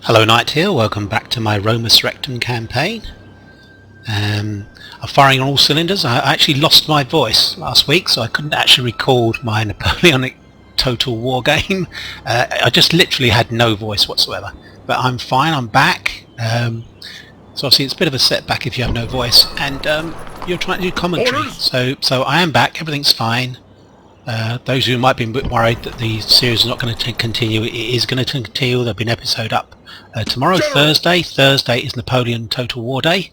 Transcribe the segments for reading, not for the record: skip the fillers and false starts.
Hello Knight here, welcome back to my Roma Surrectum campaign. I'm firing on all cylinders. I actually lost my voice last week, so I couldn't actually record my Napoleonic Total War game. I just literally had no voice whatsoever. But I'm fine, I'm back. So obviously it's a bit of a setback if you have no voice, and you're trying to do commentary. So I am back, everything's fine. Those who might be a bit worried that the series is not going to continue, it is going to continue. There'll be an episode up tomorrow, Thursday. Thursday is Napoleon Total War Day.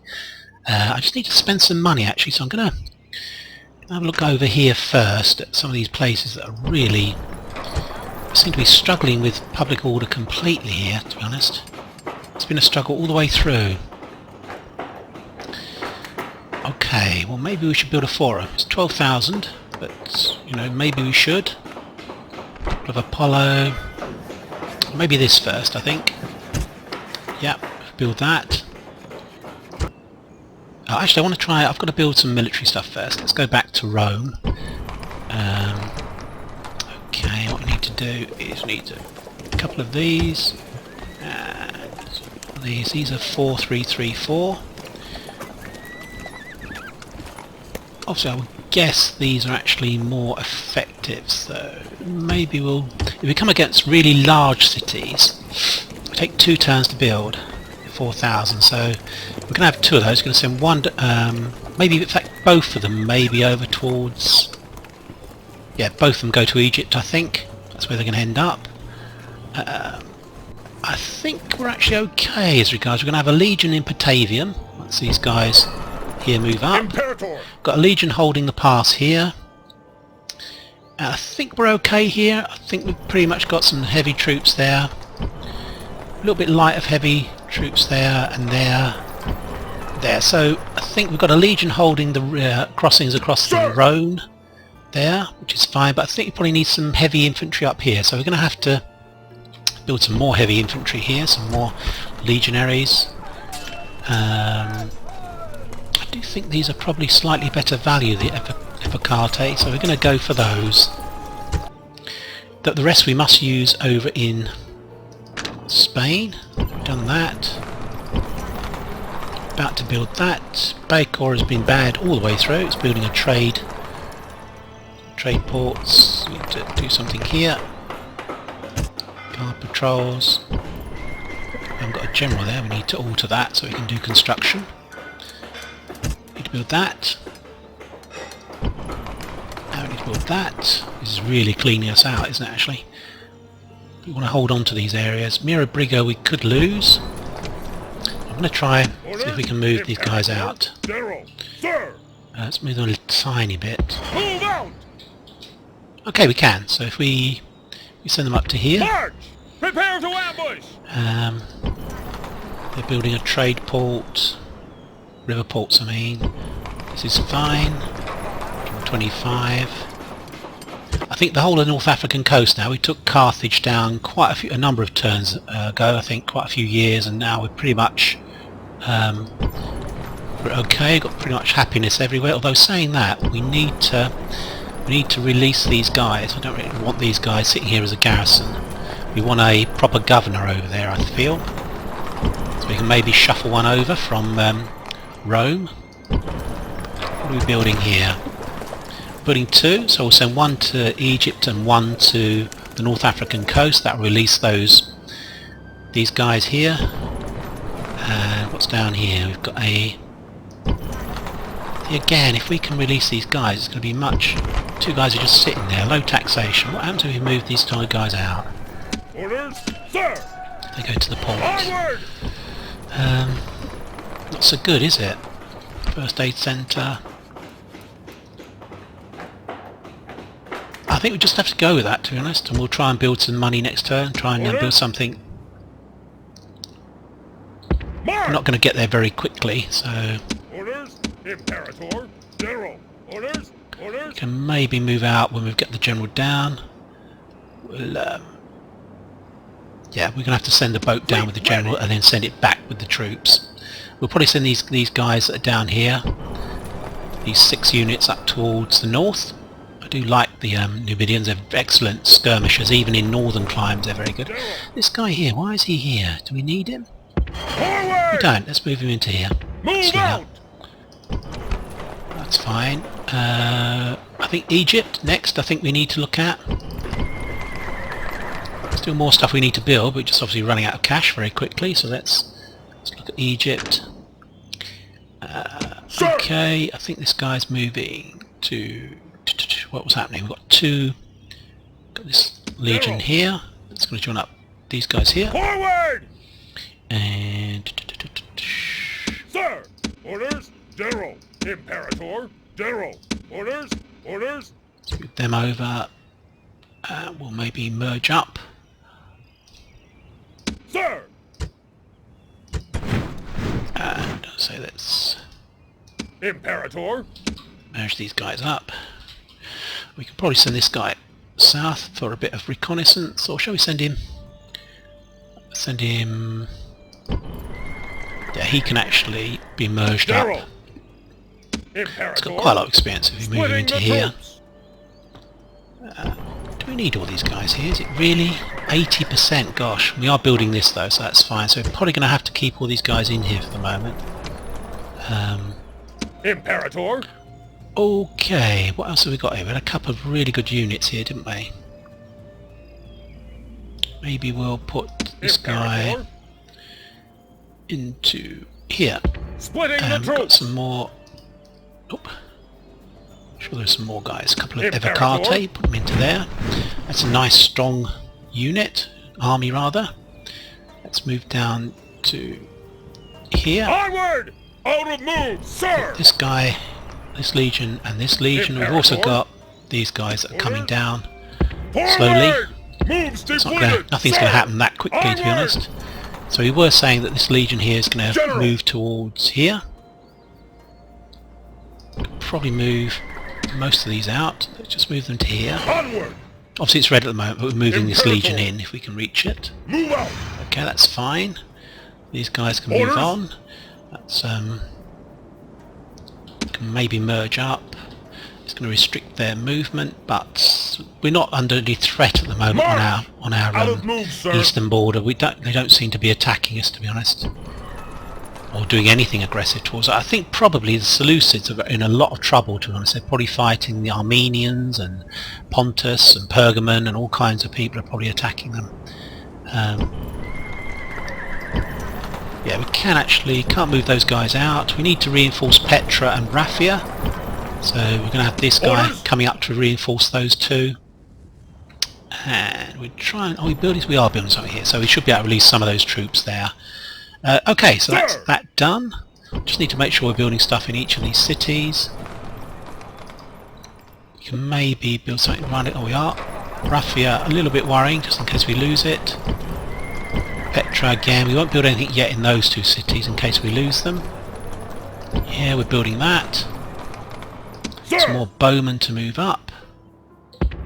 I just need to spend some money actually, so I'm going to have a look over here first at some of these places that are really seem to be struggling with public order completely here, to be honest. It's been a struggle all the way through. Okay, well maybe we should build a forum. It's 12,000. But, you know, maybe we should. Of Apollo. Maybe this first, I think. Yep, build that. Oh, actually, I want to try. I've got to build some military stuff first. Let's go back to Rome. Okay, what we need to do is we need a couple of these. These are 4-3-3-4. Obviously, I would guess these are actually more effective, so maybe if we come against really large cities, it'll take 2 turns to build 4,000, so we're going to have 2 of those. We're going to send one, maybe in fact both of them maybe over towards, yeah, both of them go to Egypt. I think that's where they're going to end up. I think we're actually okay as regards, we're going to have a legion in Patavium once these guys here move up. Imperator. Got a legion holding the pass here. I think we're okay here. I think we've pretty much got some heavy troops there. A little bit light of heavy troops there and there. So I think we've got a legion holding the crossings across the Rhone there, which is fine. But I think we probably need some heavy infantry up here. So we're going to have to build some more heavy infantry here, some more legionaries. I do think these are probably slightly better value, the Epicarte, so we're going to go for those. The rest we must use over in Spain. We've done that. About to build that. Bacor has been bad all the way through. It's building a trade ports. We need to do something here. Guard patrols. We haven't got a general there. We need to alter that so we can do construction. Build that. Now we need to build that. This is really cleaning us out, isn't it, actually? We want to hold on to these areas. Mira Brigo we could lose. I'm going to try and see if we can move these guys out. Let's move them a tiny bit. Okay, we can. So if we send them up to here. March! Prepare to ambush! They're building a trade port. River ports, I mean. This is fine. 25. I think the whole of the North African coast now, we took Carthage down quite a number of turns ago, I think quite a few years, and now we're pretty much we're okay, got pretty much happiness everywhere. Although saying that, we need to release these guys. I don't really want these guys sitting here as a garrison. We want a proper governor over there, I feel. So we can maybe shuffle one over from Rome. What are we building here? Building 2, so we'll send one to Egypt and one to the North African coast. That will release these guys here. And what's down here? We've got a... Again, if we can release these guys, it's going to be much... 2 guys are just sitting there, low taxation. What happens if we move these 2 guys out? Orders, sir! They go to the port. Onward! Not so good, is it? First aid centre. I think we just have to go with that, to be honest, and we'll try and build some money next turn, try and build something. We're not going to get there very quickly, so... Orders, Imperator, General. Orders, orders. We can maybe move out when we've got the general down. We'll, yeah, we're going to have to send a boat down with the general and then send it back with the troops. We'll probably send these guys that are down here, these 6 units up towards the north, I do like the Numidians. They're excellent skirmishers, even in northern climes they're very good. This guy here, why is he here? Do we need him? Forward! We don't. Let's move him into here. Move out! That's fine. I think Egypt next I think we need to look at. Still more stuff we need to build, but we're just obviously running out of cash very quickly, so let's look at Egypt. Okay, I think this guy's moving to... What was happening? We've got this legion here. It's going to join up these guys here. Forward! And... Sir! Orders! General! Imperator! General! Orders! Orders! Let's move them over. We'll maybe merge up. Sir! And I'll say let's Imperator! merge these guys up. We can probably send this guy south for a bit of reconnaissance, or shall we send him? Yeah, he can actually be merged General! up. Imperator! It's got quite a lot of experience if we move him into here. Troops. Do we need all these guys here? Is it really 80%? Gosh, we are building this though, so that's fine. So we're probably going to have to keep all these guys in here for the moment. Imperator! Okay, what else have we got here? We had a couple of really good units here, didn't we? Maybe we'll put this guy Imperator! into here. Splitting the We've got troops! some more... Oop. Sure there's some more guys. A couple of Imperator. Evocate, put them into there. That's a nice strong unit, army rather. Let's move down to here. Onward! Out of move, sir! This guy, this legion and this legion. We've also got these guys that are coming down slowly. Forward! Moves Nothing's going to happen that quickly, to be Onward! honest. So we were saying that this legion here is going to General. move towards here. Probably move most of these out. Let's just move them to here. Onward! Obviously it's red at the moment, but we're moving this Imperator. legion in if we can reach it. Move out! Okay, that's fine. These guys can Orders. move on. That's can maybe merge up. It's going to restrict their movement, but we're not under any threat at the moment March! on our Out of move, sir! eastern border. They don't seem to be attacking us, to be honest, or doing anything aggressive towards us. I think probably the Seleucids are in a lot of trouble, to be honest. They're probably fighting the Armenians and Pontus and Pergamon, and all kinds of people are probably attacking them. Yeah, we can't move those guys out. We need to reinforce Petra and Raphia, so we're going to have this guy Orders. coming up to reinforce those two. And we're trying... Oh, we are building something here, so we should be able to release some of those troops there. Okay, so that's Sir. that done. Just need to make sure we're building stuff in each of these cities. We can maybe build something around it. Oh, we are. Raphia, a little bit worrying, just in case we lose it. Petra again, we won't build anything yet in those two cities in case we lose them. Yeah, we're building that. Sir! Some more bowmen to move up.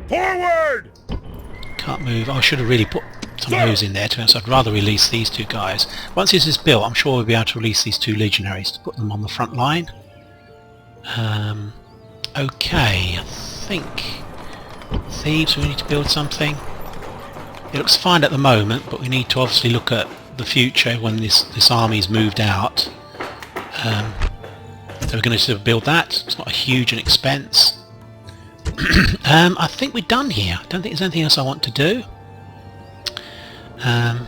Forward! Can't move. I should have really put some of Sir! those in there, to be honest. I'd rather release these two guys. Once this is built, I'm sure we'll be able to release these two legionaries to put them on the front line. Okay, I think Thebes, we need to build something. It looks fine at the moment, but we need to obviously look at the future when this army's moved out. So we're going to build that. It's not a huge an expense. I think we're done here. I don't think there's anything else I want to do. We're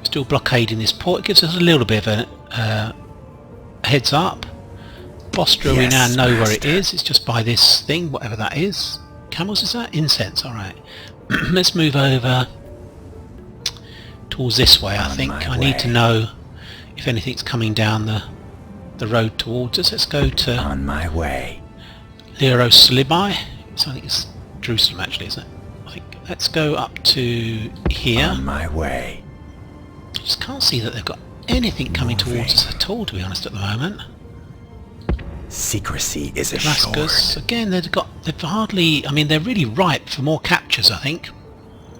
still blockading this port. It gives us a little bit of a heads up. Bostra, we now know where it is. It's just by this thing, whatever that is. Camels, is that? Incense, alright. Let's move over towards this way, I think. I need to know if anything's coming down the road towards us. Let's go to On my way. Leros Libai. So I think it's Jerusalem actually, isn't it? I think. Let's go up to here. On my way. Just can't see that they've got anything coming towards us at all, to be honest, at the moment. Secrecy is Damascus, assured. again, they've hardly, I mean, they're really ripe for more captures, I think.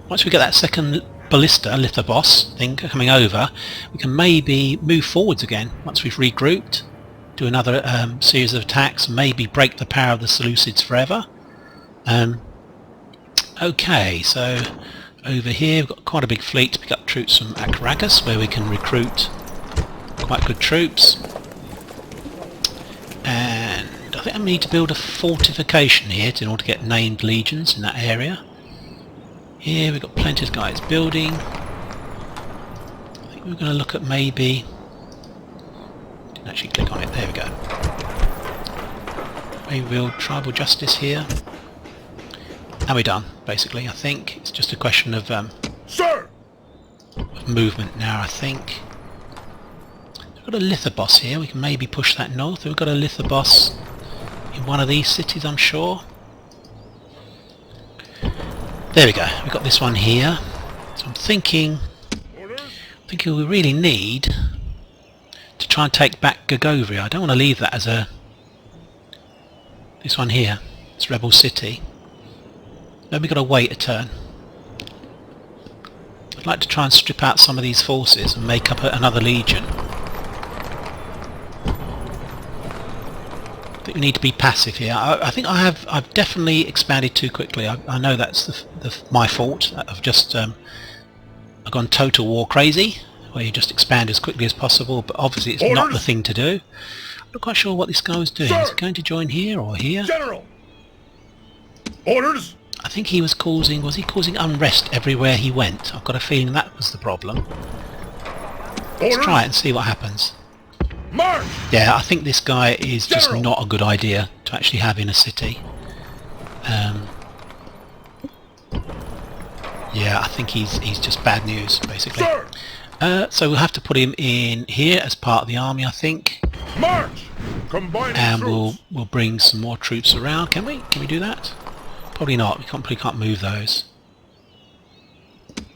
Once we get that second ballista, Lithobos thing coming over, we can maybe move forwards again, once we've regrouped, do another series of attacks, maybe break the power of the Seleucids forever. Okay, so over here we've got quite a big fleet to pick up troops from Acragas, where we can recruit quite good troops. And I think I need to build a fortification here in order to get named legions in that area. Here we've got plenty of guys building. I think we're going to look at maybe... Didn't actually click on it, there we go. Maybe build tribal justice here. And we're done, basically. I think it's just a question of Sir! movement now, I think. We've got a Lithoboss here, we can maybe push that north. We've got a Lithoboss in one of these cities, I'm sure. There we go, we've got this one here. So I'm thinking we really need to try and take back Gagovria. I don't want to leave that as a... This one here, it's Rebel City. Then we've got to wait a turn. I'd like to try and strip out some of these forces and make up another legion. I think we need to be passive here. I think I've definitely expanded too quickly. I know that's my fault. I've just I've gone total war crazy, where you just expand as quickly as possible, but obviously it's not the thing to do. I'm not quite sure what this guy was doing. Sir! Is he going to join here or here? General! Orders! I think he was causing unrest everywhere he went? I've got a feeling that was the problem. Let's try it and see what happens. March! Yeah, I think this guy is just General! not a good idea to actually have in a city. Yeah, I think he's just bad news, basically. Sir! So we'll have to put him in here as part of the army, I think. March! Combining And troops! we'll bring some more troops around. Can we? Can we do that? Probably not. We probably can't move those.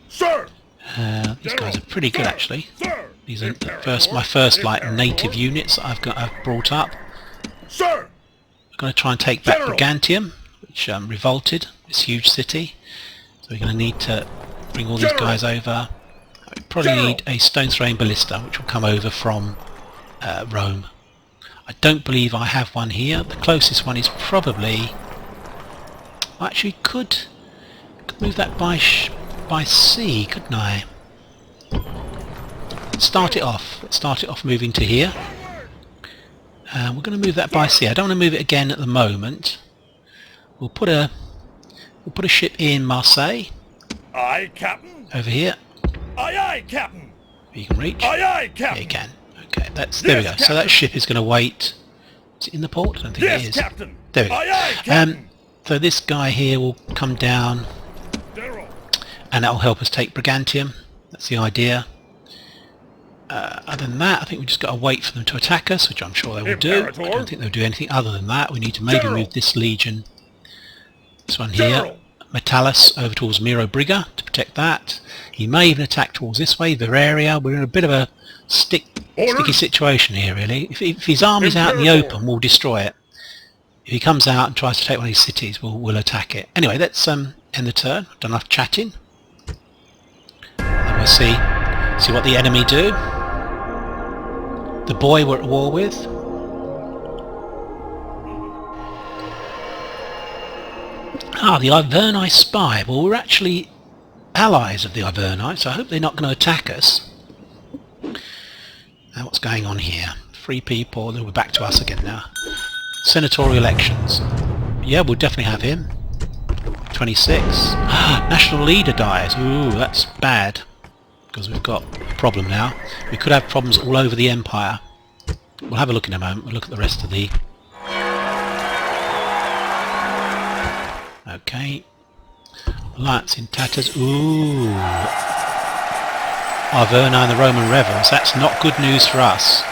Sir! These guys are pretty good, actually. Sir! These are Imperator! my first like Imperator! native units that I've brought up. Sir! We're going to try and take back General! Brigantium, which revolted, this huge city. So we're going to need to bring all these General! guys over. We probably General! need a stone throwing ballista, which will come over from Rome. I don't believe I have one here. The closest one is probably... Actually, could move that by sea, couldn't I? Let's start it off. Let's start it off moving to here. We're going to move that by sea. I don't want to move it again at the moment. We'll put a ship in Marseille Aye, Captain! over here. Aye, aye, Captain! You can reach. Aye, aye, Yeah, Captain! you can. Okay, there we go. So that ship is going to wait. Is it in the port? I don't think Yes, it is. Captain! There we go. Aye, aye, Captain! So this guy here will come down, General! and that will help us take Brigantium. That's the idea. Other than that, I think we just got to wait for them to attack us, which I'm sure they will do. Imperator! I don't think they'll do anything other than that. We need to maybe General! move this legion, this one here, General! Metallus, over towards Miro Briga to protect that. He may even attack towards this way, Bavaria. We're in a bit of a sticky situation here, really. If his army's out in the Imperator! open, we'll destroy it. If he comes out and tries to take one of these cities, we'll attack it. Anyway, let's end the turn. I've done enough chatting. And we'll see what the enemy do. The boy we're at war with. The Iverni spy. Well, we're actually allies of the Iverni, so I hope they're not going to attack us. Now, what's going on here? 3 people. We're back to us again now. Senatorial elections. Yeah, we'll definitely have him. 26. National leader dies. Ooh, that's bad. Because we've got a problem now. We could have problems all over the empire. We'll have a look in a moment. We'll look at the rest of the... Okay. Alliance in tatters. Ooh. Arverna and the Roman rebels. That's not good news for us.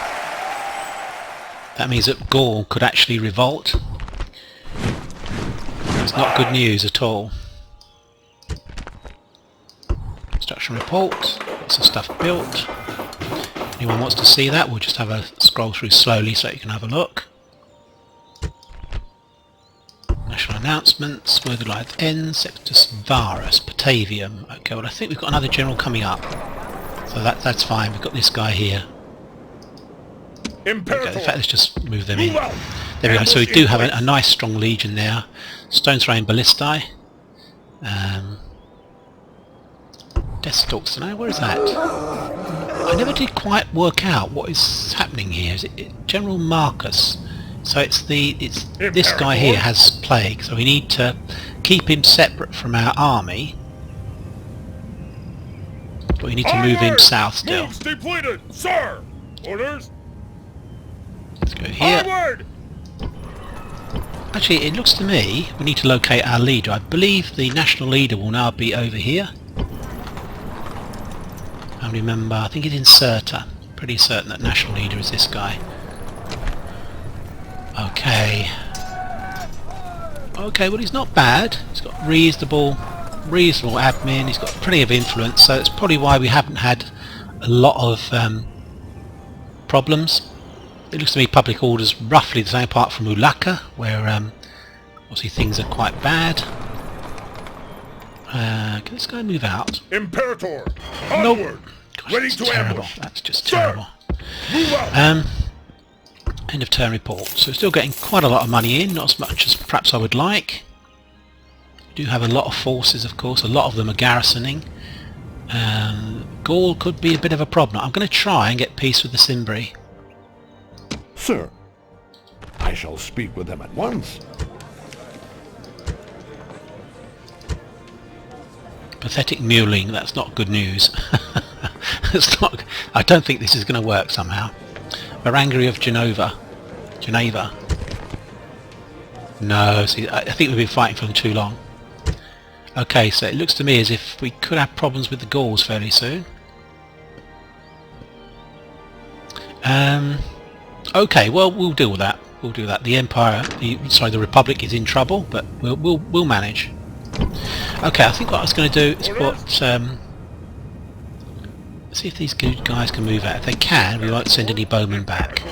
That means that Gaul could actually revolt. It's not good news at all. Construction report. Lots of stuff built. Anyone wants to see that, we'll just have a scroll through slowly so you can have a look. National announcements. Where the life ends. Sextus Varus. Batavium. Okay, well I think we've got another general coming up. So that's fine. We've got this guy here. Imperator! Okay, in fact, let's just move them in. Move out! There we go. So we Ambush do in have a place. nice strong legion there. Stone throwing ballistae. Death Stalks to know. Where is that? I never did quite work out what is happening here. Is it General Marcus? So it's this guy here has plague, so we need to keep him separate from our army, but we need to move him south still. Moves depleted, sir. Orders. Let's go here. Onward. Actually, it looks to me we need to locate our leader. I believe the national leader will now be over here. I remember, I think it's in Cirta. Pretty certain that national leader is this guy. Okay. Okay, well he's not bad. He's got reasonable admin. He's got plenty of influence, so it's probably why we haven't had a lot of problems. It looks to me public order's roughly the same, apart from Ulaka, where obviously things are quite bad. Can this guy move out? Imperator. Nope. Onward. Gosh, Ready that's to terrible. ambush. That's just Sir. terrible. Move out. End of turn report. So we're still getting quite a lot of money in, not as much as perhaps I would like. We do have a lot of forces, of course. A lot of them are garrisoning. Gaul could be a bit of a problem. I'm going to try and get peace with the Cimbri. Sir, I shall speak with them at once. Pathetic muling, that's not good news. It's not, I don't think this is going to work somehow. Barangary of Geneva. No, see, I think we've been fighting for them too long. Okay, so it looks to me as if we could have problems with the Gauls fairly soon. Okay, well we'll deal with that. We'll do that. The Empire, the Republic is in trouble, but we'll manage. Okay, I think what I was going to do is put see if these good guys can move out. If they can, we won't send any bowmen back.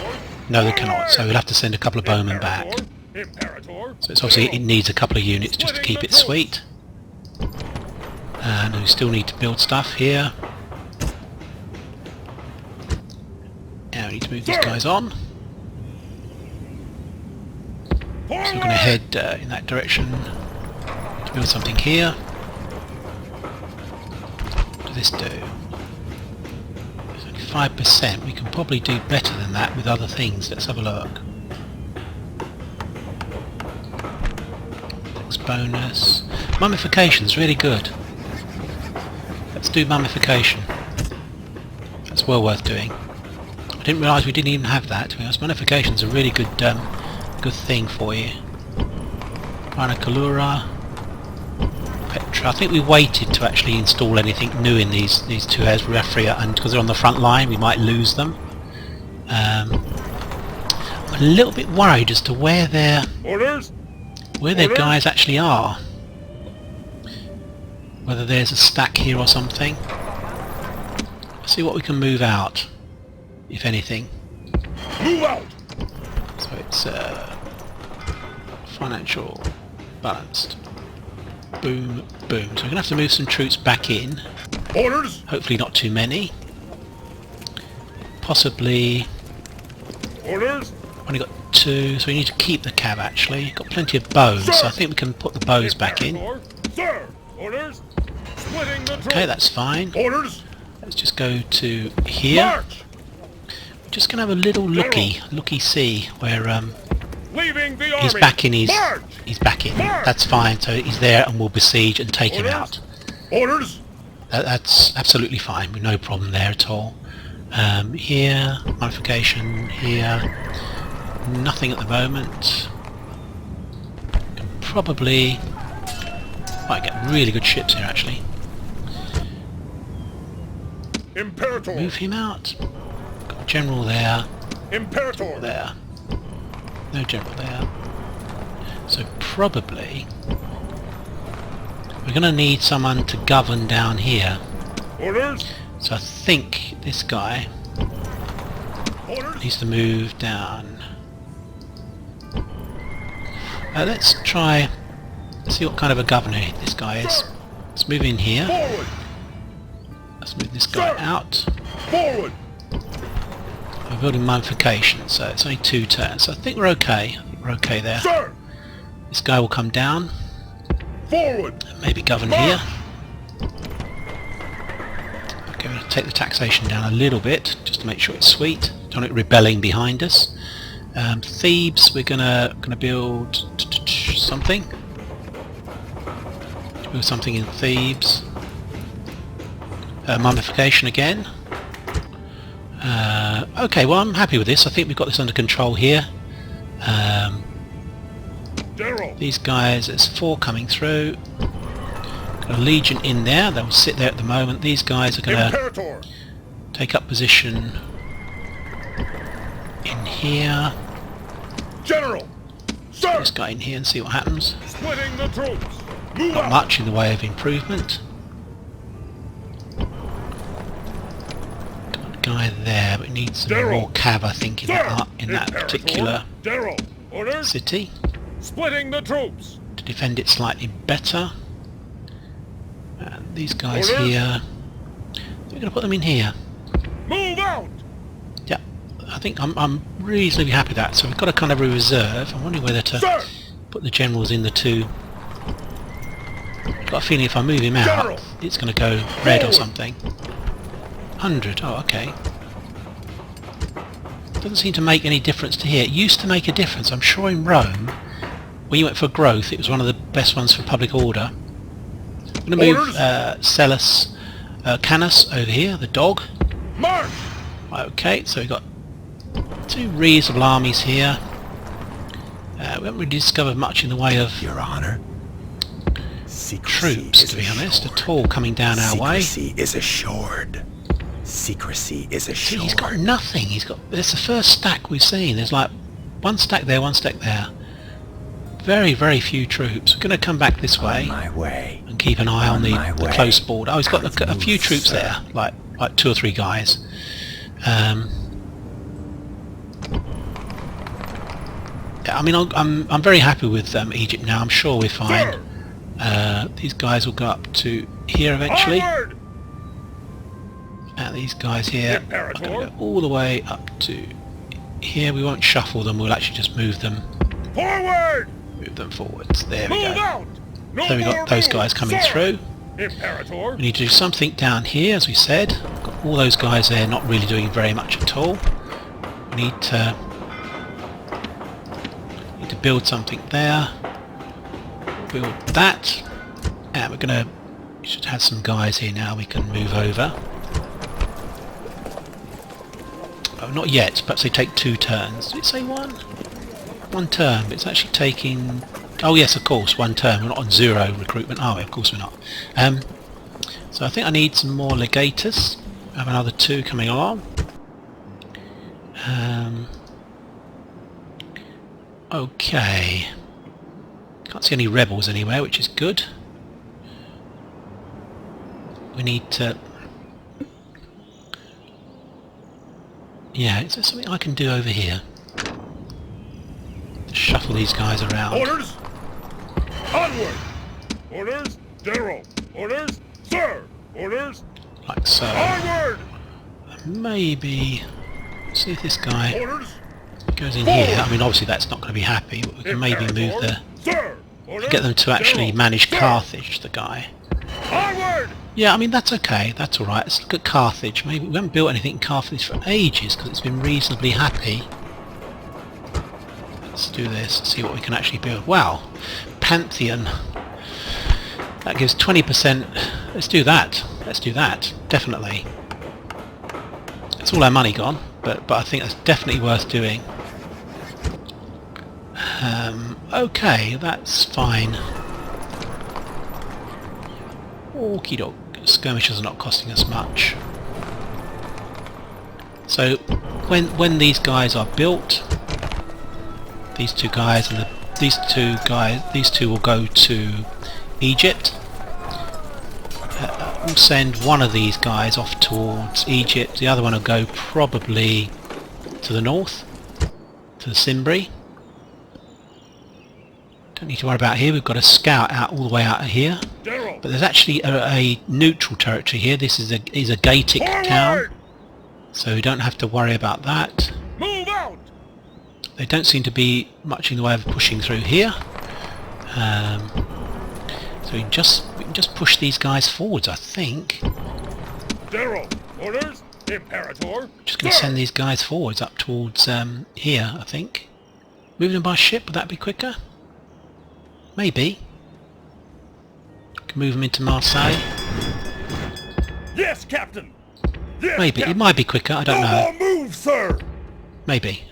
No, they cannot, so we'll have to send a couple of bowmen back. Imperator. So it's obviously it needs a couple of units just to keep it sweet. And we still need to build stuff here. Now we need to move these guys on. So we're going to head in that direction to build something here. What does this do? It's only 5%. We can probably do better than that with other things. Let's have a look. Next bonus. Mummification's really good. Let's do mummification. That's well worth doing. I didn't realise we didn't even have that. To be honest, mummification's a really good good thing for you. Rhina Kalura, Petra. I think we waited to actually install anything new in these two areas, Rephria, and because they're on the front line we might lose them. I'm a little bit worried as to where their guys actually are. Whether there's a stack here or something. Let's see what we can move out, if anything. Move out. So it's financial balanced. Boom, boom. So we're going to have to move some troops back in. Orders. Hopefully not too many. Possibly... Orders. Only got 2, so we need to keep the cav actually. Got plenty of bows, so I think we can put the bows back in. Sir. Orders. Splitting the troops. Okay, that's fine. Orders. Let's just go to here. March. We're just going to have a little looky see where Leaving the army. he's back in his... March. He's back in. March. That's fine, so he's there and we'll besiege and take him out. Orders. That's absolutely fine, no problem there at all. Here, modification, here, nothing at the moment. Can probably might get really good ships here actually. Imperator. Move him out. Got a general there. Imperator. There. No general there. So probably we're going to need someone to govern down here. Orders. So I think this guy Orders. needs to move down. Let's try, see what kind of a governor this guy is. Let's move in here. Forward. Let's move this guy out. Forward. We're building mummification, so it's only 2 turns. So I think we're okay. we're okay there. Sir! This guy will come down. Forward! Maybe govern here. Okay, we're going to take the taxation down a little bit just to make sure it's sweet. Don't want it rebelling behind us. Thebes, we're gonna build something. Build something in Thebes. Mummification again. Okay, well I'm happy with this. I think we've got this under control here. These guys, there's 4 coming through. Got a legion in there. They'll sit there at the moment. These guys are going to take up position in here. General, sir. This guy in here and see what happens. Splitting the troops. Not much in the way of improvement. Got a guy there, but needs some more cav, I think, in that particular city. Splitting the troops. To defend it slightly better. And these guys here, we're going to put them in here. Move out. Yeah, I think I'm reasonably happy with that. So we've got a kind of a reserve. I'm wondering whether to put the generals in the 2. I've got a feeling if I move him out, it's going to go red or something. 100. Oh, okay. Doesn't seem to make any difference to here. It used to make a difference. I'm sure in Rome, when you went for growth, it was one of the best ones for public order. I'm going to move Canis over here, the dog. March! Okay, so we've got 2 reasonable armies here. We haven't really discovered much in the way of Your Honor, troops, to be honest, at all coming down our way. Secrecy is assured. Secrecy is assured. See, he's got nothing. It's the first stack we've seen. There's like 1 stack there, 1 stack there. Very, very few troops. We're going to come back this way. On my way. And keep an eye on the close border. Oh, he's got a few troops there, like 2 or 3 guys. Yeah, I mean, I'm very happy with Egypt now. I'm sure we're fine. These guys will go up to here eventually. And these guys here are going to go all the way up to here. We won't shuffle them. We'll actually just move them. Forward! Move them forwards. There we go. Out. No So we've got those guys coming through. Imperator. We need to do something down here, as we said. We've got all those guys there not really doing very much at all. We need to build something there. Build that. And we're going to... We should have some guys here now we can move over. Oh, not yet. Perhaps they take 2 turns. Did it say 1? 1 turn, but it's actually taking... Oh yes, of course, 1 turn. We're not on 0 recruitment, are we? Of course we're not. So I think I need some more legatus. I have another 2 coming along. Okay. Can't see any rebels anywhere, which is good. We need to... Yeah, is there something I can do over here? Shuffle these guys around. Orders! Onward! Orders! General! Orders! Sir! Orders! Like so. Onward! Maybe... See if this guy goes in Forward. here. I mean, obviously that's not going to be happy, but we can maybe move the... Sir! Orders! Get them to actually General. manage Sir. Carthage, the guy. Onward! Yeah, I mean, that's okay. That's alright. Let's look at Carthage. Maybe we haven't built anything in Carthage for ages, because it's been reasonably happy. Let's do this, see what we can actually build. Wow! Pantheon. That gives 20%. Let's do that. Let's do that. Definitely. It's all our money gone, but I think that's definitely worth doing. Okay, that's fine. Okie doke. Skirmishes are not costing us much. So when these guys are built, these 2 guys and these two will go to Egypt. We'll send one of these guys off towards Egypt. The other one will go probably to the north, to the Cimbri. Don't need to worry about here. We've got a scout out all the way out of here. General. But there's actually a neutral territory here. This is a Gaelic town, so we don't have to worry about that. Move out! They don't seem to be much in the way of pushing through here. So we can just push these guys forwards, I think. General, orders, Imperator. Just going to send these guys forwards up towards here, I think. Moving them by ship, would that be quicker? Maybe. Can move them into Marseille. Yes, Captain. Yes, Maybe. Captain. It might be quicker, I don't know. No more move, sir. Maybe.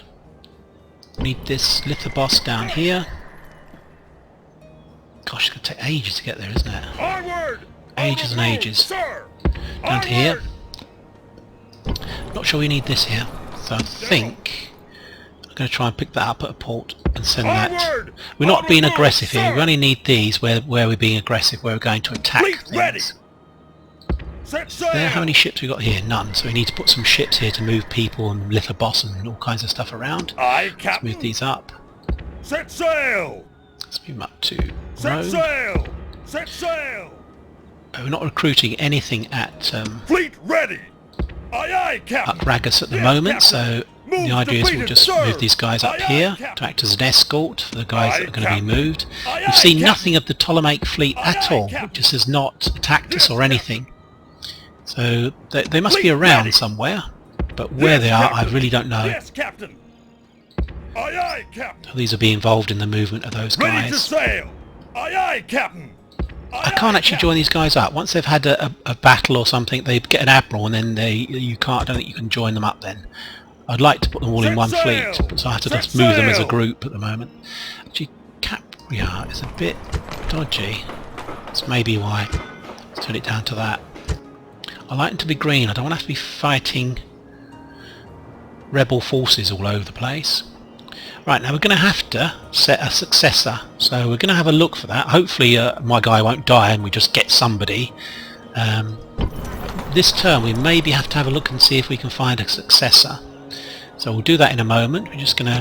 Need this Lithoboss down here. Gosh, it's going to take ages to get there, isn't it? Onward. Ages and On the move, ages. Sir. Down to here. Onward. Not sure we need this here. So I think I'm going to try and pick that up at a port and send that. Onward. We're not On the being move, aggressive here. sir. We only need these where we're being aggressive, where we're going to attack Fleet things. ready. Set sail. There, how many ships we got here? None. So we need to put some ships here to move people and Lithoboss and all kinds of stuff around. Aye, Let's Captain. move these up. Set sail. Let's move them up to Set Rome. sail. Set sail. We're not recruiting anything at Fleet ready. Aye, aye, Captain. Ragus at the Yes, moment, Captain. so Move the idea is we'll defeated, just sir. move these guys up Aye, aye, here Captain. to act as an escort for the guys Aye, that are going to Captain. be moved. Aye, We've aye, seen Captain. nothing of the Ptolemaic fleet Aye, at aye, all. Captain. It just has not attacked us Yes, or Captain. anything. So they must be Fleet around ready. somewhere, but where Yes, they are, I Captain. really don't know. Yes, Captain. Aye, aye, Captain. So these will be involved in the movement of those Ready to guys. sail. Aye, aye, Captain. Aye, I can't aye, actually Captain. join these guys up. Once they've had a battle or something, they get an admiral, and then I don't think you can join them up then. I'd like to put them all in Set one sail! fleet, so I have to Set just move them as a sail! group at the moment. Actually, Capria is a bit dodgy. That's maybe why. Let's turn it down to that. I like them to be green. I don't want to have to be fighting rebel forces all over the place. Right, now we're going to have to set a successor, so we're going to have a look for that. Hopefully my guy won't die and we just get somebody. This turn we maybe have to have a look and see if we can find a successor. So we'll do that in a moment. We're just going to...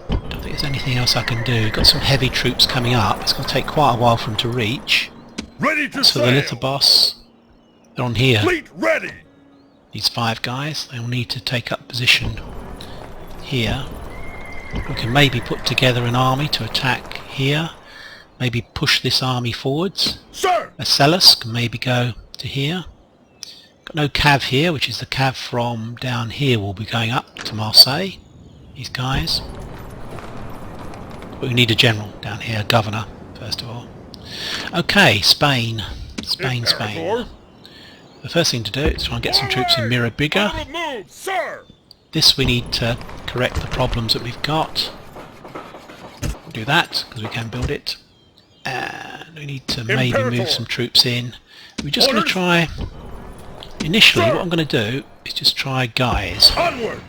don't think there's anything else I can do. We've got some heavy troops coming up. It's going to take quite a while for them to reach. Ready to As for sail. the Lithoboss, they're on here. Fleet ready. These 5 guys, they'll need to take up position here. We can maybe put together an army to attack here. Maybe push this army forwards. Sir. Marcellus can maybe go to here. Got no cav here, which is the cav from down here will be going up to Marseille. These guys. But we need a general down here, a governor, first of all. Okay, Spain. Spain. Imperator. The first thing to do is try and get some troops in Mirabiga. On the move, sir. This we need to correct the problems that we've got. We'll do that because we can build it. And we need to maybe Imperator. move some troops in. We're just going to Orders. try... Initially, Sir. what I'm going to do is just try guys. Onward.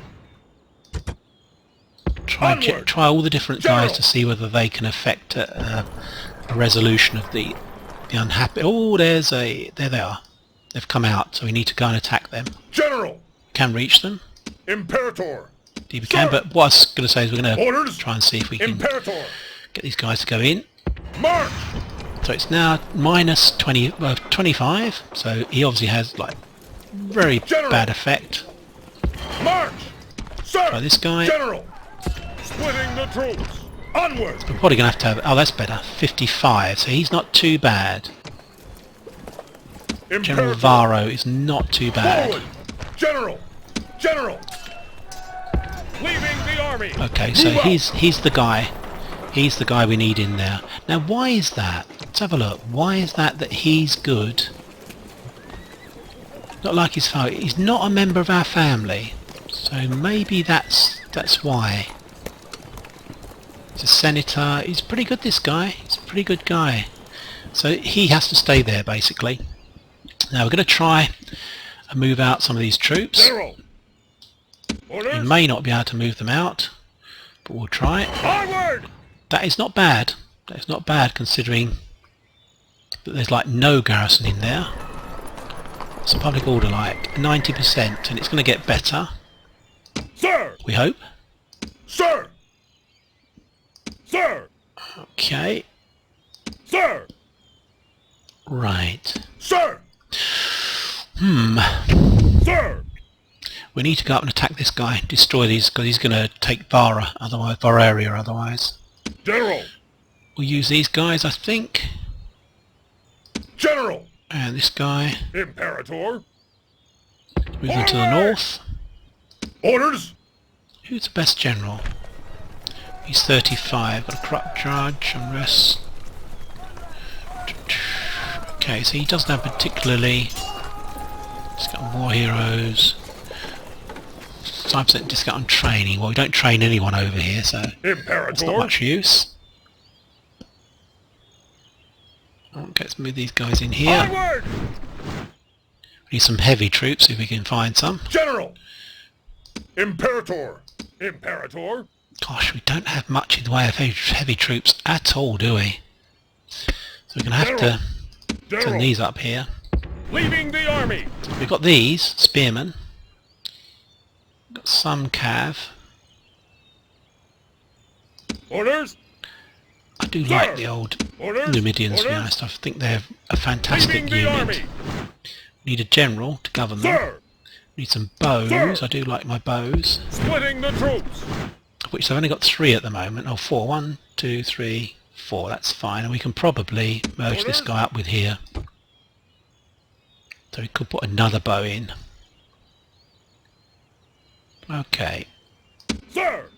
Onward. Try all the different General. guys to see whether they can affect a resolution of the unhappy... Oh, there they are. They've come out, so we need to go and attack them. General. Can reach them. Imperator. Indeed we can, Sir. but what I was going to say is we're going to Orders. try and see if we can Imperator. get these guys to go in. March. So it's now minus 25, so he obviously has like very General. bad effect. March. Sir. Try this guy. General. Splitting the troops. Onward. We're probably going to have... Oh, that's better. 55, so he's not too bad. General Imperator. Varro is not too bad. Forward. General. General. Leaving the army. Okay, so Move out. he's the guy. He's the guy we need in there. Now, why is that? Let's have a look. Why is that he's good? Not like his father. He's not a member of our family. So maybe that's why. He's a senator. He's pretty good, this guy. He's a pretty good guy. So he has to stay there, basically. Now, we're going to try and move out some of these troops. General. We Orders. may not be able to move them out, but we'll try it. Onward. That is not bad. That is not bad considering that there's like no garrison in there. What's the public order like? 90%, and it's going to get better, Sir. we hope. Sir. Sir. Okay, Sir. right. Sir. Hmm. Sir. We need to go up and attack this guy, destroy these, because he's going to take Varia otherwise. General! We'll use these guys, I think. General! And this guy. Imperator! Moving to the north. Orders! Who's the best general? He's 35. Got a corrupt judge, unrest. Okay, so he doesn't have particularly... He's got war heroes. 5% discount on training. Well, we don't train anyone over here, so it's not much use. Okay, let's move these guys in here. Onward! We need some heavy troops if we can find some. General! Imperator! Imperator! Gosh, we don't have much in the way of heavy troops at all, do we? So we're going to have to turn these up here. Leaving the army! We've got these, spearmen. We've got some cav. Orders! I do like the old Numidians, to be honest. I think they're a fantastic unit. Need a general to govern them. Need some bows. I do like my bows. Splitting the troops! Of which I've only got 3 at the moment. Oh, 4. 1, 2, 3, 4. That's fine. And we can probably merge this guy up with here. So we could put another bow in. Okay. Sir!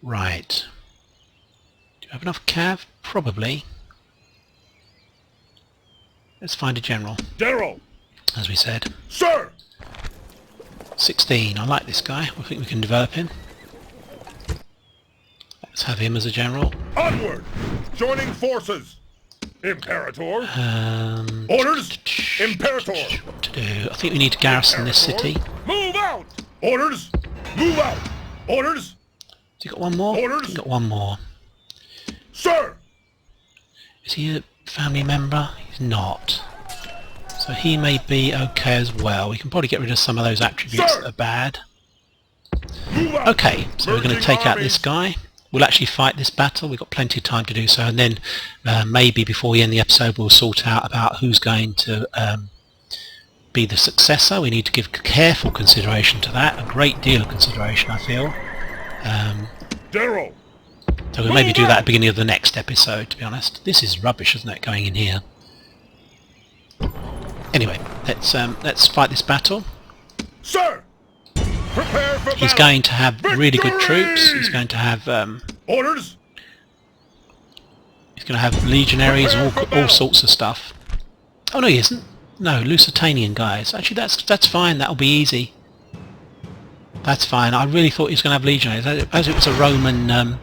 Right. Do you have enough cav? Probably. Let's find a general. General! As we said. Sir! 16. I like this guy. I think we can develop him. Let's have him as a general. Onward! Joining forces! Imperator! Orders! Imperator! What to do? I think we need to garrison this city. Move out! Orders! Move out! Orders! Has he got one more? Orders! He's got one more. Sir! Is he a family member? He's not. So he may be okay as well. We can probably get rid of some of those attributes that are bad. Move out! Okay, so we're going to take out this guy. We'll actually fight this battle. We've got plenty of time to do so, and then maybe before we end the episode we'll sort out about who's going to be the successor. We need to give careful consideration to that, a great deal of consideration, I feel. General! So we'll maybe do that at the beginning of the next episode, to be honest. This is rubbish, isn't it, going in here? Anyway, let's fight this battle. Sir! Prepare for He's battle. going to have really good troops. He's going to have Orders! he's going to have legionaries and all sorts of stuff. Oh no, he isn't. No, Lusitanian guys. Actually, that's fine. That'll be easy. That's fine. I really thought he was going to have legionaries. As it was a Roman.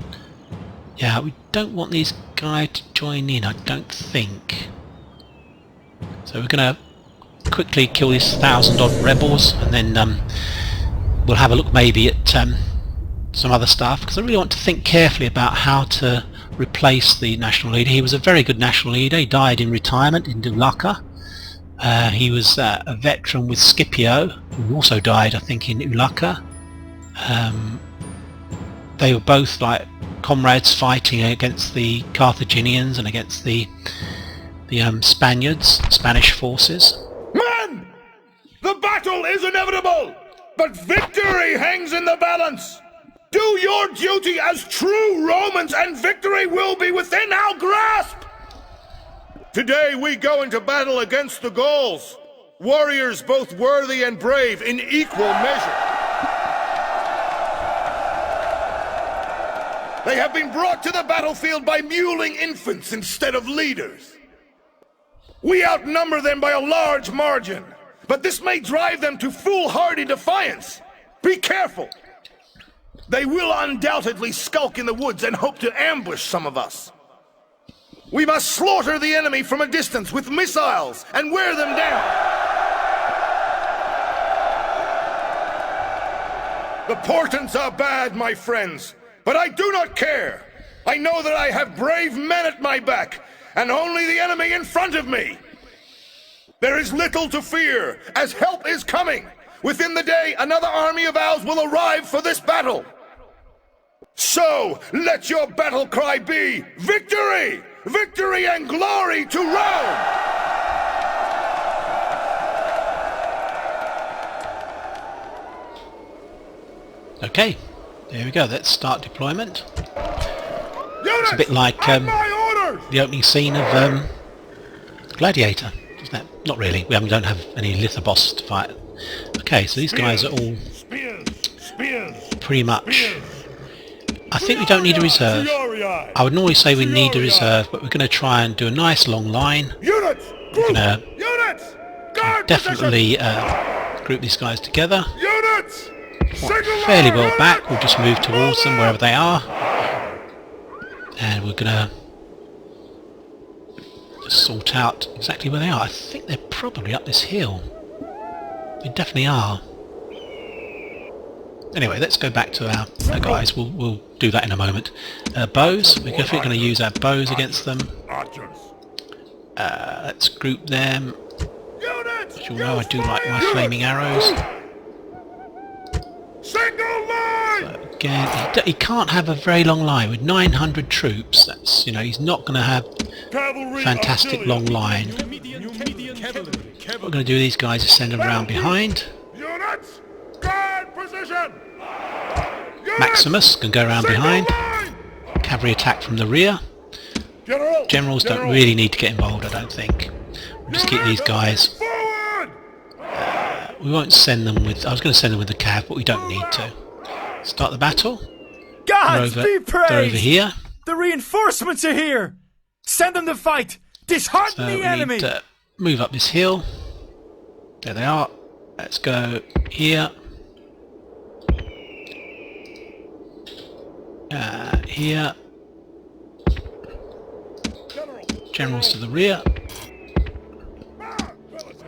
Yeah, we don't want these guys to join in. I don't think. So we're going to quickly kill these 1,000-odd rebels, and then we'll have a look maybe at some other stuff, because I really want to think carefully about how to replace the national leader. He was a very good national leader. He died in retirement in Ulaka. He was a veteran with Scipio, who also died, I think, in Ulaka. They were both like comrades fighting against the Carthaginians and against the Spaniards, Spanish forces. Men! The battle is inevitable, but victory hangs in the balance. Do your duty as true Romans, and victory will be within our grasp. Today we go into battle against the Gauls, warriors both worthy and brave in equal measure. They have been brought to the battlefield by muling infants instead of leaders. We outnumber them by a large margin, but this may drive them to foolhardy defiance. Be careful. They will undoubtedly skulk in the woods and hope to ambush some of us. We must slaughter the enemy from a distance with missiles and wear them down. The portents are bad, my friends, but I do not care. I know that I have brave men at my back, and only the enemy in front of me. There is little to fear, as help is coming. Within the day, another army of ours will arrive for this battle. So, let your battle cry be, victory! Victory and glory to Rome! Okay, there we go. Let's start deployment. Units, It's a bit like on my orders! the opening scene of Gladiator, isn't it? Not really. We don't have any Lithoboss to fight. Okay, so these guys are all pretty much... I think we don't need a reserve. I would normally say we need a reserve, but we're going to try and do a nice long line. Units, We're going to guard definitely group these guys together. Units, Fairly well back. We'll just move towards them wherever they are. And we're going to just sort out exactly where they are. I think they're probably up this hill. They definitely are. Anyway, let's go back to our guys. We'll do that in a moment. Bows. We're definitely going to use our bows against them. Let's group them. As you'll know, I do like my flaming arrows. Single line! So again, he can't have a very long line with 900 troops. That's, you know, he's not going to have a fantastic long line. What we're going to do, these guys are send them around behind. Units, guard position! Maximus can go around behind. Cavalry attack from the rear. Generals don't really need to get involved, I don't think. We'll just keep these guys. We won't send them with... I was going to send them with the cav, but we don't need to. Start the battle. Gods be praised! They're over here. The reinforcements are here! Send them to fight! Dishearten So the we enemy! need to move up this hill. There they are. Let's go here. Here. Generals to the rear.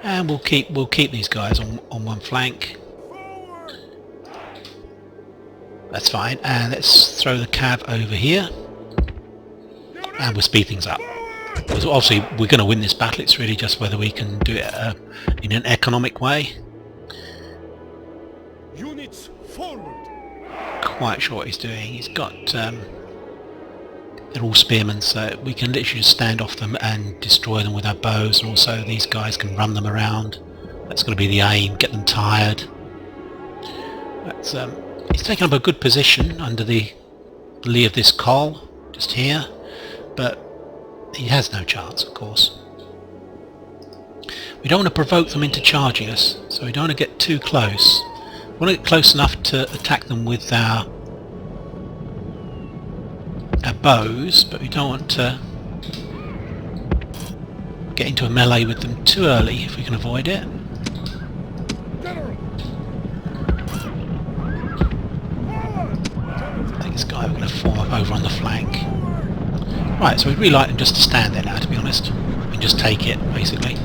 And we'll keep these guys on one flank. That's fine. And let's throw the cav over here. And we'll speed things up. Because obviously we're going to win this battle. It's really just whether we can do it in an economic way. Units forward! Quite sure what he's doing. He's got... they're all spearmen, so we can literally just stand off them and destroy them with our bows, and also these guys can run them around. That's going to be the aim, get them tired. That's, he's taken up a good position under the lee of this col, just here, but he has no chance, of course. We don't want to provoke them into charging us, so we don't want to get too close. We want to get close enough to attack them with our bows, but we don't want to get into a melee with them too early if we can avoid it. I think this guy we're going to form up over on the flank. Right, so we'd really like them just to stand there now, to be honest, and just take it, basically.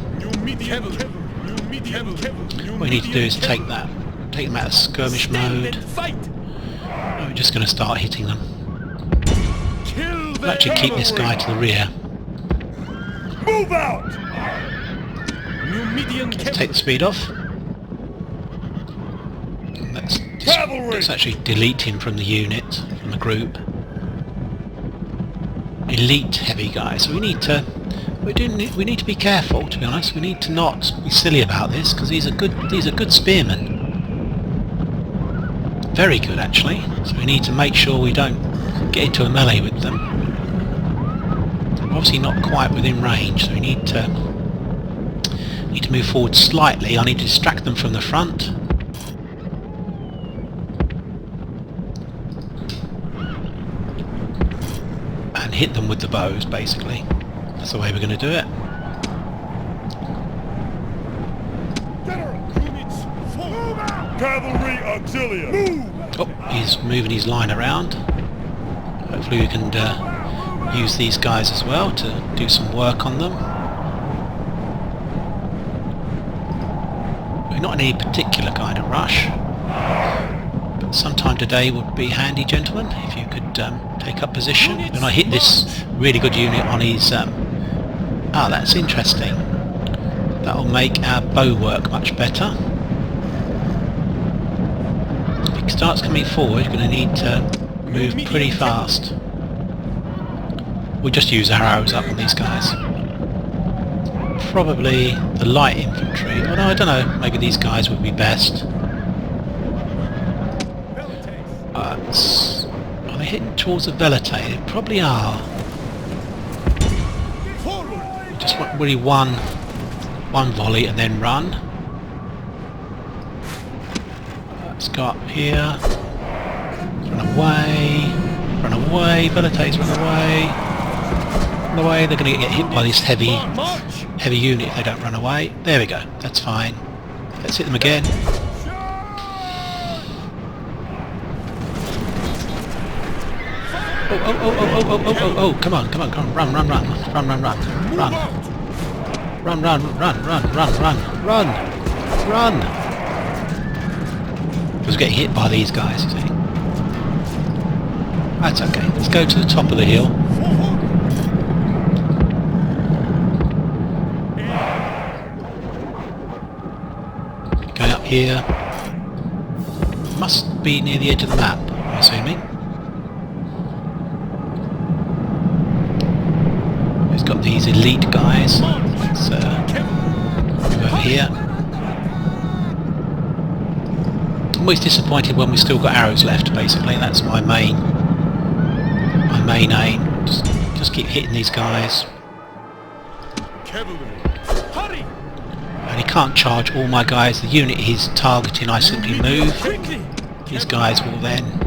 What we need to do is take them out of skirmish mode. And we're just going to start hitting them. We'll actually keep this guy to the rear. Move out! Let's take the speed off. Let's actually delete him from the unit, from the group. Elite heavy guy. So we need to be careful, to be honest. We need to not be silly about this, because these are good spearmen. Very good, actually. So we need to make sure we don't get into a melee with them. Obviously not quite within range, so we need to move forward slightly. I need to distract them from the front. And hit them with the bows, basically. That's the way we're going to do it. Cavalry auxiliary! Move! Oh, he's moving his line around. Hopefully we can use these guys as well to do some work on them. We're not in any particular kind of rush, but sometime today would be handy, gentlemen, if you could take up position. When I hit this really good unit on his... that's interesting. That'll make our bow work much better. If he starts coming forward, you're going to need to move pretty fast. We'll just use our arrows up on these guys. Probably the light infantry. Oh no, I don't know. Maybe these guys would be best. hitting towards the Velite? They probably are. You just want really one volley and then run. Let's go up here. Run away. Run away. Velites, run away. Run away. They're going to get hit by this heavy unit if they don't run away. There we go. That's fine. Let's hit them again. Oh, come on, run. Just getting hit by these guys, you see. That's okay, let's go to the top of the hill. Going up here. Must be near the edge of the map, I'm assuming. Got these elite guys. Let's move over here. I'm always disappointed when we've still got arrows left. Basically, that's my main aim. Just keep hitting these guys. And he can't charge all my guys. The unit he's targeting, I simply move. These guys will then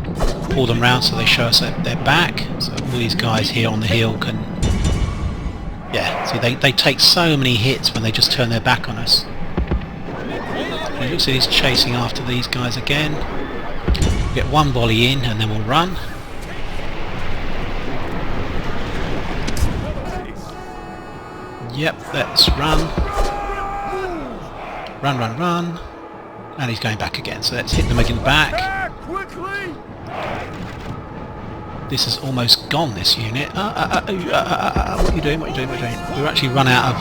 pull them round so they show us their back. So all these guys here on the hill can. Yeah, see they take so many hits when they just turn their back on us. And it looks like he's chasing after these guys again. We'll get one volley in and then we'll run. Yep, let's run. Run. And he's going back again, so let's hit them again back. This is almost gone, this unit. What are you doing? We've actually run out of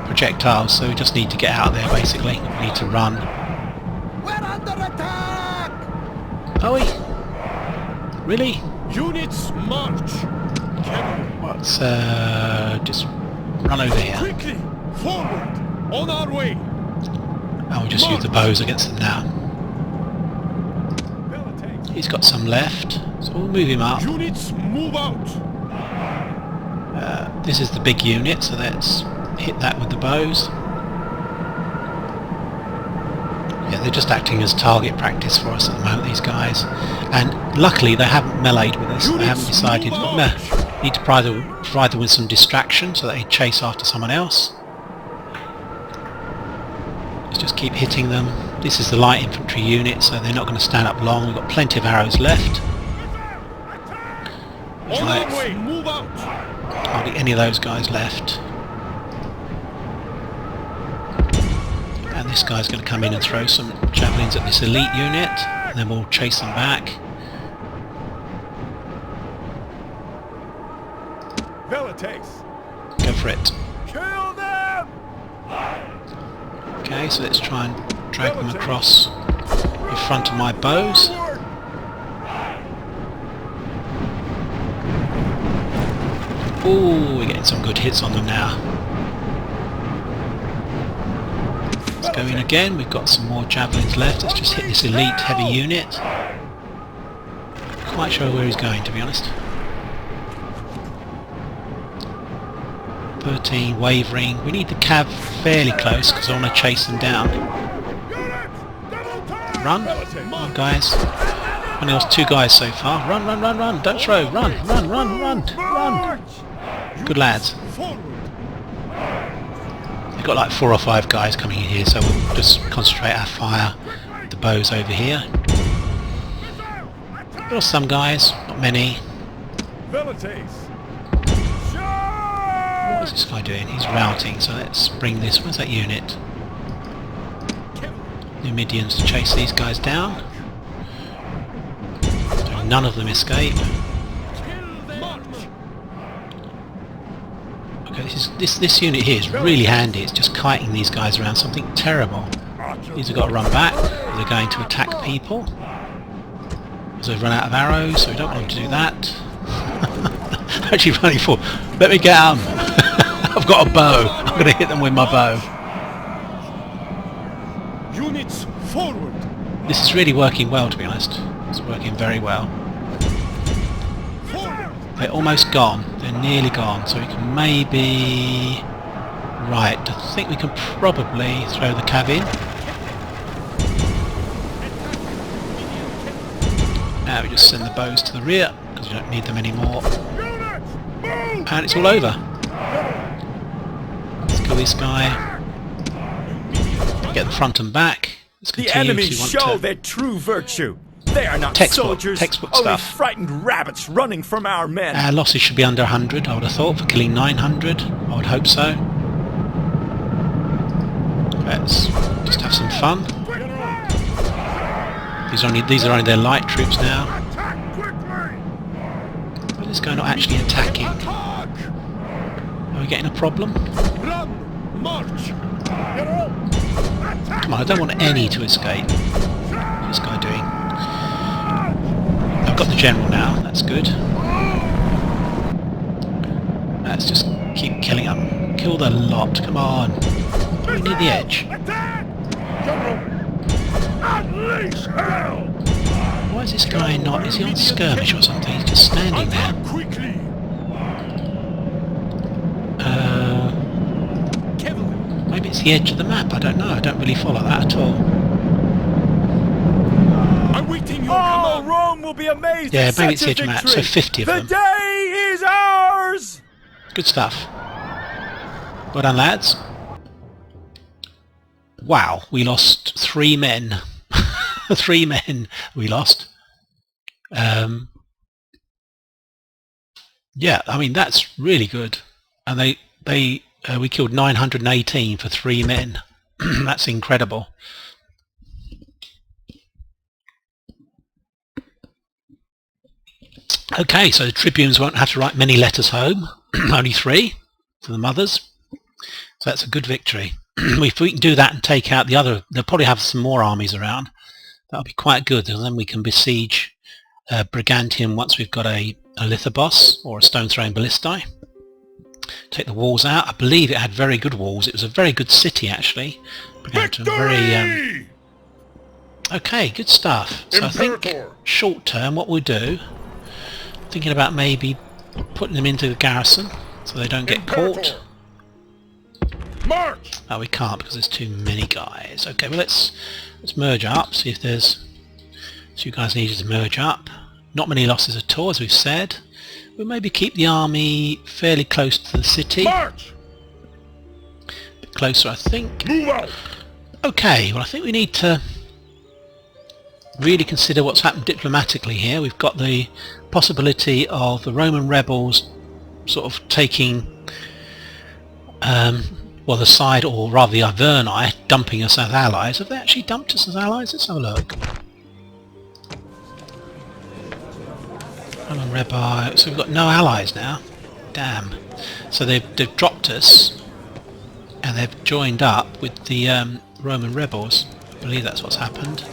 projectiles, so we just need to get out of there, basically. We need to run. We're under attack! Are we? Really? Units march! Let's just run over here. Quickly! Forward! On our way! And we'll just use the bows against them now. He's got some left, so we'll move him up. Units move out. This is the big unit, so let's hit that with the bows. Yeah, they're just acting as target practice for us at the moment, these guys. And luckily they haven't meleeed with us. They haven't decided, need to provide them with some distraction so that they chase after someone else. Let's just keep hitting them. This is the light infantry unit, so they're not going to stand up long. We've got plenty of arrows left. Move out. Hardly any of those guys left. And this guy's going to come in and throw some javelins at this elite unit, and then we'll chase them back. Go for it. Kill them. Okay, so let's try and drag them across in front of my bows. Ooh, we're getting some good hits on them now. Let's go in again. We've got some more javelins left. Let's just hit this elite heavy unit. Quite sure where he's going, to be honest. 13 wavering. We need the cav fairly close because I want to chase them down. Run! Come on, guys. Only lost 2 guys so far. Run! Don't throw! Run! Good lads. We've got like 4 or 5 guys coming in here, so we'll just concentrate our fire with the bows over here. There are some guys, not many. What is this guy doing? He's routing, so let's bring this. Where's that unit? Numidians to chase these guys down. So none of them escape. Okay, this unit here is really handy. It's just kiting these guys around something terrible. These have got to run back. They're going to attack people. So they've run out of arrows, so we don't want them to do that. Actually running for... Let me get them! I've got a bow. I'm going to hit them with my bow. Units forward. This is really working well, to be honest. It's working very well. They're almost gone. They're nearly gone. So we can maybe... Right, I think we can probably throw the cav in. Now we just send the bows to the rear, because we don't need them anymore. And it's all over. Let's kill this guy. Get the front and back. Let's The continue enemy if you want show to. their true virtue. They are not soldiers, textbook only stuff. frightened rabbits running from our men. Our losses should be under 100, I would have thought, for killing 900. I would hope so. Let's just have some fun. These are only their light troops now. But this guy not actually attacking. Are we getting a problem? Come on, I don't want any to escape. What's this guy doing? I've got the general now, that's good. Let's just keep killing them. Kill the lot, come on. We need the edge. Why is this guy not... Is he on skirmish or something? He's just standing there. Maybe it's the edge of the map, I don't know. I don't really follow that at all. Oh, Rome will be amazed. Yeah, at maybe it's the such edge a of the map, so victory. 50 of The them. day is ours. Good stuff. Well done, lads. Wow, we lost 3 men. 3 men we lost. Yeah, I mean that's really good. And we killed 918 for 3 men. That's incredible. Okay, so the tribunes won't have to write many letters home. Only 3 to the mothers. So that's a good victory. If we can do that and take out the other, they'll probably have some more armies around. That'll be quite good, and then we can besiege Brigantium once we've got a Lithobos or a stone-throwing ballistae. Take the walls out. I believe it had very good walls. It was a very good city, actually. Brigantium, very. Okay, good stuff. So I think short term, what we'll do, thinking about maybe putting them into the garrison so they don't get caught. March! Oh, we can't because there's too many guys. Okay, well let's merge up, see if there's... So you guys needed to merge up. Not many losses at all, as we've said. We'll maybe keep the army fairly close to the city. March! A bit closer, I think. Move out! Okay, well I think we need to really consider what's happened diplomatically here. We've got the possibility of the Roman rebels sort of taking well, the side, or rather the Iverni, dumping us as allies. Have they actually dumped us as allies? Let's have a look. Roman Rebel. So we've got no allies now. Damn. So they've dropped us, and they've joined up with the Roman rebels. I believe that's what's happened.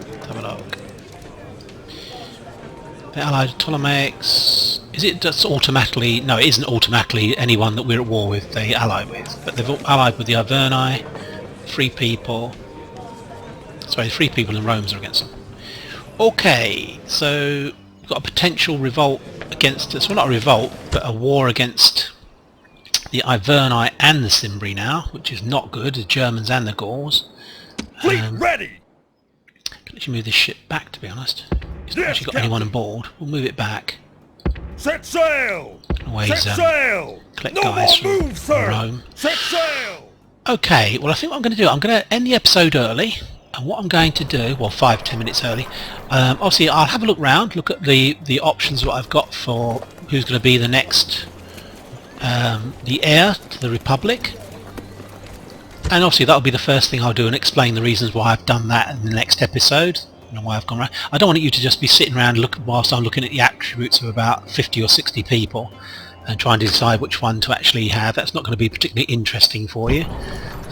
Let's have a look. The allied Ptolemaics. Is it just automatically... No, it isn't automatically anyone that we're at war with they allied with, but they've allied with the Iverni, 3 people. Sorry, 3 people in Rome are against them. Okay, so we've got a potential revolt against us. Well, not a revolt, but a war against the Iverni and the Cimbri now, which is not good, the Germans and the Gauls. Fleet ready! Can actually move this ship back, to be honest. It's not Yes, actually got Captain. anyone on board. We'll move it back. Set sail! Always, Set sail! collect No guys more from move, sir! Rome. Set sail! Okay, well I think what I'm going to do, I'm going to end the episode early, and what I'm going to do, well 5-10 minutes early, obviously I'll have a look round, look at the options what I've got for who's going to be the next, the heir to the Republic, and obviously that'll be the first thing I'll do and explain the reasons why I've done that in the next episode, and why I've gone around. I don't want you to just be sitting around whilst I'm looking at the attributes of about 50 or 60 people and trying to decide which one to actually have. That's not going to be particularly interesting for you.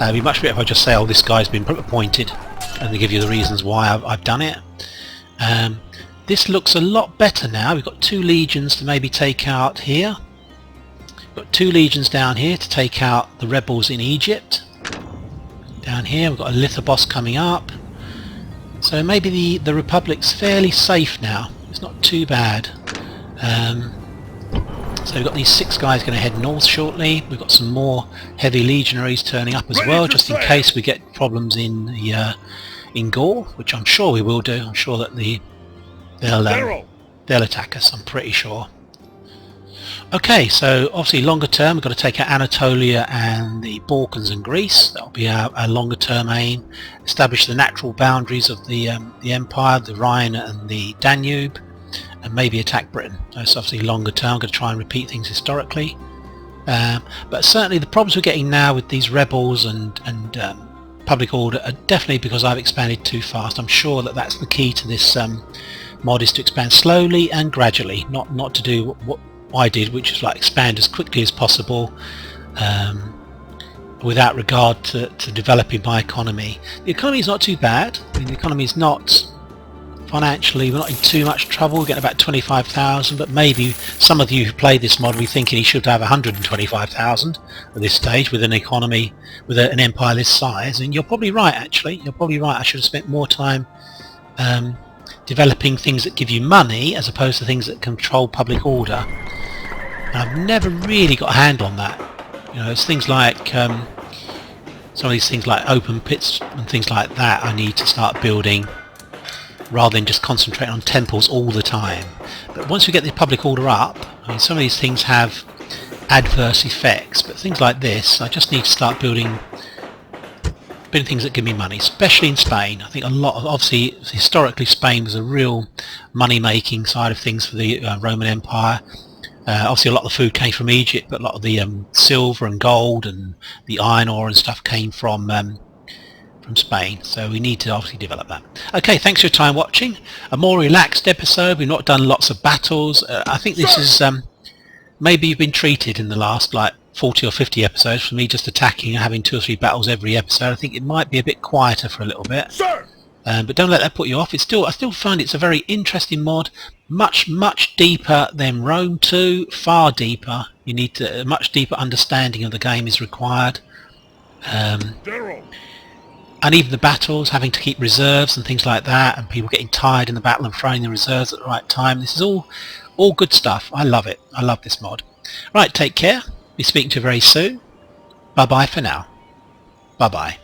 It'd be much better if I just say, oh, this guy's been appointed, and they give you the reasons why I've done it. This looks a lot better now. We've got 2 legions to maybe take out here. We've got 2 legions down here to take out the rebels in Egypt. Down here we've got a Lithobos coming up. So maybe the Republic's fairly safe now. It's not too bad. So we've got these 6 guys going to head north shortly. We've got some more heavy legionaries turning up as well, just in case we get problems in the in Gaul, which I'm sure we will do. I'm sure that they'll attack us. I'm pretty sure. Okay, so obviously longer term we've got to take out Anatolia and the Balkans and Greece. That'll be our longer term aim. Establish the natural boundaries of the empire, the Rhine and the Danube, and maybe attack Britain. That's obviously longer term. I'm going to try and repeat things historically. But certainly the problems we're getting now with these rebels and public order are definitely because I've expanded too fast. I'm sure that that's the key to this mod, is to expand slowly and gradually, not to do what I did, which is like expand as quickly as possible without regard to developing my economy. The economy is not too bad. I mean, the economy is not financially, we're not in too much trouble. We're getting about 25,000, but maybe some of you who play this mod will be thinking he should have 125,000 at this stage with an economy, with an empire this size, and you're probably right. Actually, you're probably right. I should have spent more time developing things that give you money as opposed to things that control public order. And I've never really got a hand on that. You know, it's things like some of these things like open pits and things like that I need to start building, rather than just concentrate on temples all the time. But once we get the public order up, I mean, some of these things have adverse effects, but things like this, I just need to start building things that give me money, especially in Spain. I think a lot of, obviously historically Spain was a real money making side of things for the Roman Empire. Obviously a lot of the food came from Egypt, but a lot of the silver and gold and the iron ore and stuff came from Spain, so we need to obviously develop that. Okay, thanks for your time watching. A more relaxed episode. We've not done lots of battles. I think this is maybe you've been treated in the last like 40 or 50 episodes for me just attacking and having 2 or 3 battles every episode. I think it might be a bit quieter for a little bit. Sir! But don't let that put you off. I still find it's a very interesting mod, much deeper than Rome 2, far deeper. You need to, a much deeper understanding of the game is required. And even the battles, having to keep reserves and things like that, and people getting tired in the battle and throwing the reserves at the right time. This is all good stuff. I love it. I love this mod. Right, take care. Be speaking to you very soon. Bye bye for now. Bye bye.